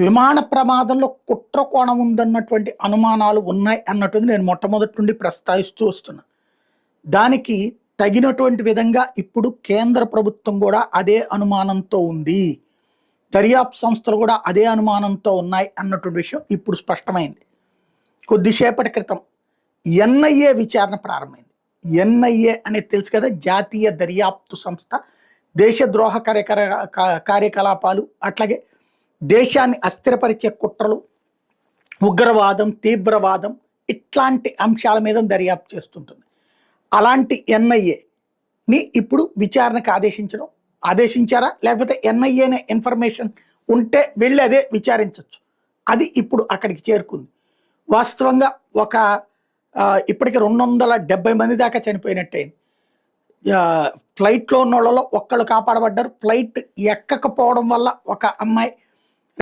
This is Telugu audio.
విమాన ప్రమాదంలో కుట్ర కోణం ఉందన్నటువంటి అనుమానాలు ఉన్నాయి అన్నట్టుంది నేను మొట్టమొదటి నుండి ప్రస్తావిస్తూ వస్తున్నా. దానికి తగినటువంటి విధంగా ఇప్పుడు కేంద్ర ప్రభుత్వం కూడా అదే అనుమానంతో ఉంది. దర్యాప్తు సంస్థలు కూడా అదే అనుమానంతో ఉన్నాయి అన్నటువంటి విషయం ఇప్పుడు స్పష్టమైంది. కొద్దిసేపటి క్రితం ఎన్ఐఏ విచారణ ప్రారంభమైంది. ఎన్ఐఏ అనేది తెలుసు కదా, జాతీయ దర్యాప్తు సంస్థ. దేశద్రోహ కార్యకలాపాలు, అట్లాగే దేశాన్ని అస్థిరపరిచే కుట్రలు, ఉగ్రవాదం, తీవ్రవాదం ఇట్లాంటి అంశాల మీద దర్యాప్తు చేస్తుంటుంది. అలాంటి ఎన్ఐఏని ఇప్పుడు విచారణకు ఆదేశించారా, లేకపోతే ఎన్ఐఏనే ఇన్ఫర్మేషన్ ఉంటే వెళ్ళి అదే విచారించవచ్చు. అది ఇప్పుడు అక్కడికి చేరుకుంది. వాస్తవంగా ఇప్పటికి 270 మంది దాకా చనిపోయినట్టయింది. ఫ్లైట్లో ఉన్న వాళ్ళలో ఒక్కళ్ళు కాపాడబడ్డారు. ఫ్లైట్ ఎక్కకపోవడం వల్ల ఒక అమ్మాయి